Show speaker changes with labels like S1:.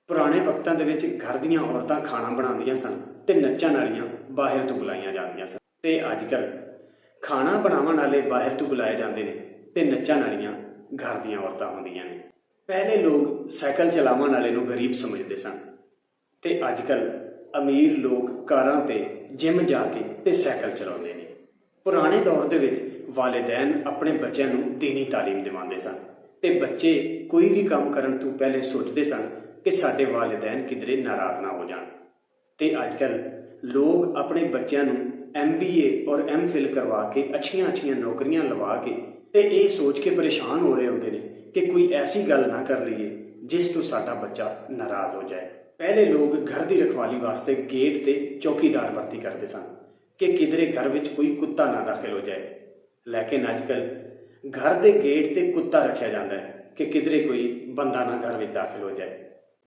S1: ਪੁਰਾਣੇ ਵਕਤਾਂ ਦੇ ਵਿੱਚ ਘਰ ਦੀਆਂ ਔਰਤਾਂ ਖਾਣਾ ਬਣਾਉਂਦੀਆਂ ਸਨ ਤੇ ਨੱਚਣ ਵਾਲੀਆਂ ਬਾਹਰ ਤੋਂ ਬੁਲਾਈਆਂ ਜਾਂਦੀਆਂ ਸਨ। ਤੇ ਅੱਜ ਕੱਲ੍ਹ ਖਾਣਾ ਬਣਾਉਣ ਵਾਲੇ ਬਾਹਰ ਤੋਂ ਬੁਲਾਏ ਜਾਂਦੇ ਨੇ ਤੇ ਨੱਚਣ ਵਾਲੀਆਂ ਘਰ ਦੀਆਂ ਔਰਤਾਂ ਹੁੰਦੀਆਂ ਨੇ। ਪਹਿਲੇ ਲੋਕ ਸਾਈਕਲ ਚਲਾਉਣ ਵਾਲੇ ਨੂੰ ਗਰੀਬ ਸਮਝਦੇ ਸਨ ਤੇ ਅੱਜ ਕੱਲ੍ਹ ਅਮੀਰ ਲੋਕ ਕਾਰਾਂ ਤੇ ਜਿਮ ਜਾ ਕੇ ਤੇ ਸਾਈਕਲ ਚਲਾਉਂਦੇ ਨੇ। ਪੁਰਾਣੇ ਦੌਰ ਦੇ ਵਿੱਚ ਵਾਲਿदैन ਆਪਣੇ ਬੱਚਿਆਂ ਨੂੰ ਦੀਨੀ ਤਾਲੀਮ ਦਿਵਾਉਂਦੇ ਸਨ ਤੇ ਬੱਚੇ ਕੋਈ ਵੀ ਕੰਮ ਕਰਨ ਤੋਂ ਪਹਿਲੇ ਸੋਚਦੇ ਸਨ ਕਿ ਸਾਡੇ ਵਾਲਿदैन ਕਿਧਰੇ ਨਾਰਾਜ਼ ਨਾ ਹੋ ਜਾਣ। ਤੇ ਅੱਜ ਕੱਲ੍ਹ ਲੋਕ ਆਪਣੇ ਬੱਚਿਆਂ ਨੂੰ MBA ਔਰ MPhil ਕਰਵਾ ਕੇ ਅੱਛੀਆਂ ਨੌਕਰੀਆਂ ਲਵਾ ਕੇ ਤੇ ਇਹ ਸੋਚ ਕੇ ਪਰੇਸ਼ਾਨ ਹੋ ਰਹੇ ਹੁੰਦੇ ਨੇ ਕਿ ਕੋਈ ਐਸੀ ਗੱਲ ਨਾ ਕਰ ਲਈਏ ਜਿਸ ਤੋਂ ਸਾਡਾ ਬੱਚਾ ਨਾਰਾਜ਼ ਹੋ ਜਾਏ। ਪਹਿਲੇ ਲੋਕ ਘਰ ਦੀ ਰਖਵਾਲੀ ਵਾਸਤੇ ਗੇਟ ਤੇ ਚੌਕੀਦਾਰ ਭਰਤੀ ਕਰਦੇ ਸਨ ਕਿ ਕਿਧਰੇ ਘਰ ਵਿੱਚ ਕੋਈ ਕੁੱਤਾ ਨਾ ਦਾਖਲ ਹੋ ਜਾਏ। ਲੇਕਿਨ ਅੱਜ ਕੱਲ੍ਹ ਘਰ ਦੇ ਗੇਟ ਤੇ ਕੁੱਤਾ ਰੱਖਿਆ ਜਾਂਦਾ ਹੈ ਕਿ ਕਿਧਰੇ ਕੋਈ ਬੰਦਾ ਨਾ ਘਰ ਵਿੱਚ ਦਾਖਲ ਹੋ ਜਾਏ।